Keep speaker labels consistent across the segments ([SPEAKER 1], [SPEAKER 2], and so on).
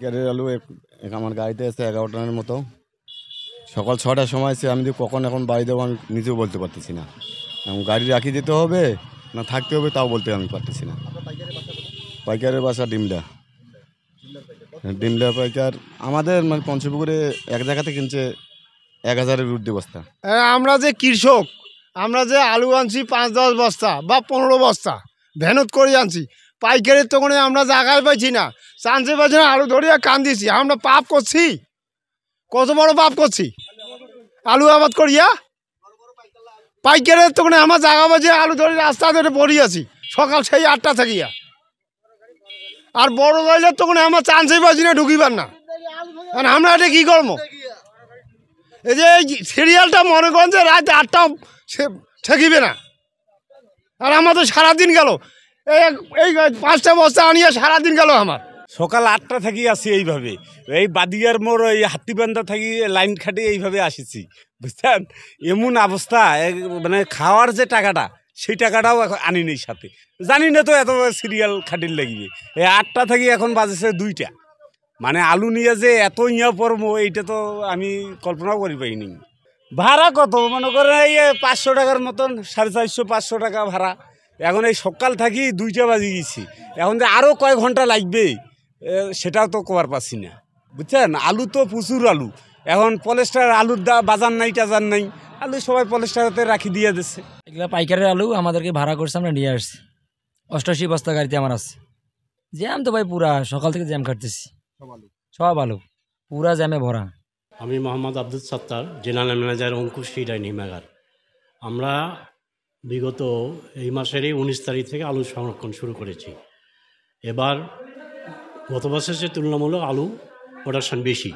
[SPEAKER 1] পাইকারের আলু আমার গাড়িতে আছে 11 টনের মতো। সকাল 6টার সময় এসে আমি কখন এখন বাড়ি দেবো আমি নিজেও বলতে পারতেছি না। এখন গাড়ি রাখি দিতে হবে না থাকতে হবে তাও বলতে আমি পারতেছি না। পাইকারের বাসা ডিমলা। ডিমলা পাইকার আমাদের মানে পঞ্চপুকুরে এক জায়গাতে কিনছে 1000-এর ঊর্ধ্বে বস্তা।
[SPEAKER 2] আমরা যে কৃষক, আমরা যে আলু আনছি 5-10 বস্তা বা 15 বস্তা ভ্যানত করে আনছি, পাইকারের তখন আমরা জায়গায় পাইছি না, চান্সে পাইছি না, আলু ধরিয়া কান দিছি। আমরা পাপ করছি, কত বড় পাপ করছি আলু আবাদ করিয়া। পাইকারের তখন আমার জায়গা পাইছি, আলু ধরে রাস্তা ধরে পড়ি আছি সকাল সেই 8টা থাকিয়া। আর বড় গাইলে তখন আমার চান্সই পাইছি না ঢুকিবার না। আর আমরা এটা কী করবো? এই যে এই সিরিয়ালটা মনে করেন যে রাত 8টা ঠেকিবে না। আর আমার তো সারাদিন গেল, এই 5টা বস্তা আনিয়ে সারাদিন গেল আমার।
[SPEAKER 3] সকাল 8টা থাকি আসি এইভাবে, এই বাদিয়ার মোড় এই হাতিবান্ধা থাকি লাইন খাটিয়ে এইভাবে আসিছি, বুঝছেন? এমন অবস্থা, মানে খাওয়ার যে টাকাটা সেই টাকাটাও এখন আনি নেই সাথে। জানি না তো এত সিরিয়াল খাটির লাগবে। এই 8টা থাকি এখন বাজেছে 2টা। মানে আলু নিয়ে যে এত ইয়া পড়বো এইটা তো আমি কল্পনাও করি পাইনি। ভাড়া কত মনে করেন এই 500 টাকার মতন, 450-500 টাকা ভাড়া। এখন এই সকাল থাকি 2টা বাজে গেছি, এখন যে আরও কয়েক ঘন্টা লাগবে সেটাও তো কবার পাচ্ছি না, বুঝছেন? আলু তো প্রচুর আলু, এখন পলেস্টার আলুর বাজার নাই টাজার নাই, আলু সবাই পলেস্টারতে রাখি দিয়ে দিচ্ছে।
[SPEAKER 4] এগুলো পাইকারের আলু আমাদেরকে ভাড়া করছে, আমরা নিয়ে আসছি। 88 বস্তা গাড়িতে আমার আছে। জ্যাম তো ভাই পুরা সকাল থেকে জ্যাম কাটতেছি, সব আলু পুরা জ্যামে ভরা।
[SPEAKER 5] আমি মোহাম্মদ আব্দুল সত্তার, জেনারেল ম্যানেজার অঙ্কুশ সিডাইন হিমাগার। আমরা বিগত এই মাসেরই 19 তারিখ থেকে আলু সংরক্ষণ শুরু করেছি। এবার গত বছরের তুলনামূলক আলু প্রোডাকশন বেশি।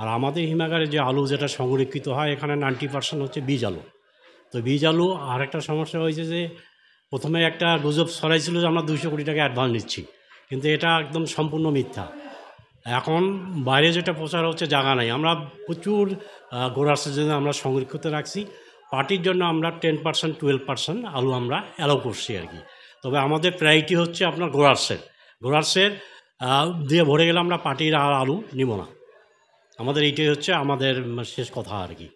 [SPEAKER 5] আর আমাদের হিমাগারে যে আলু যেটা সংরক্ষিত হয় এখানে 90% হচ্ছে বীজ আলু। তো বীজ আলু আর একটা সমস্যা হয়েছে যে প্রথমে একটা গুজব ছড়াইছিল যে আমরা 200 কোটি টাকা অ্যাডভান্স নিচ্ছি, কিন্তু এটা একদম সম্পূর্ণ মিথ্যা। এখন বাইরে যেটা প্রচার হচ্ছে জায়গা নাই, আমরা প্রচুর গোড়ার্সের জন্য আমরা সংরক্ষিত রাখছি। পার্টির জন্য আমরা 10% 12% আলু আমরা অ্যালাউ করছি আর কি। তবে আমাদের প্রায়োরিটি হচ্ছে আপনার গোড়ার্সের দিয়ে ভরে গেলে আমরা পার্টির আর আলু নিব না। আমাদের এইটাই হচ্ছে আমাদের শেষ কথা আর কি।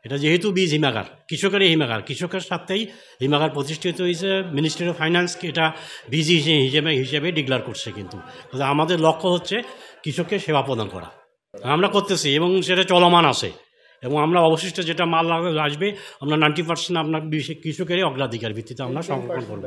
[SPEAKER 5] এটা যেহেতু বীজ হিমাগার, কৃষকেরই হিমাগার, কৃষকের সাথেই হিমাগার প্রতিষ্ঠিত হয়েছে, মিনিস্ট্রি অফ ফাইন্যান্স এটা বীজ হিসেবে ডিক্লেয়ার করছে। কিন্তু আমাদের লক্ষ্য হচ্ছে কৃষককে সেবা প্রদান করা, আমরা করতেছি এবং সেটা চলমান আছে। এবং আমরা অবশিষ্ট যেটা মাল আসবে আমরা 90% আপনার কৃষকেরই অগ্রাধিকার ভিত্তিতে আমরা সংরক্ষণ করব।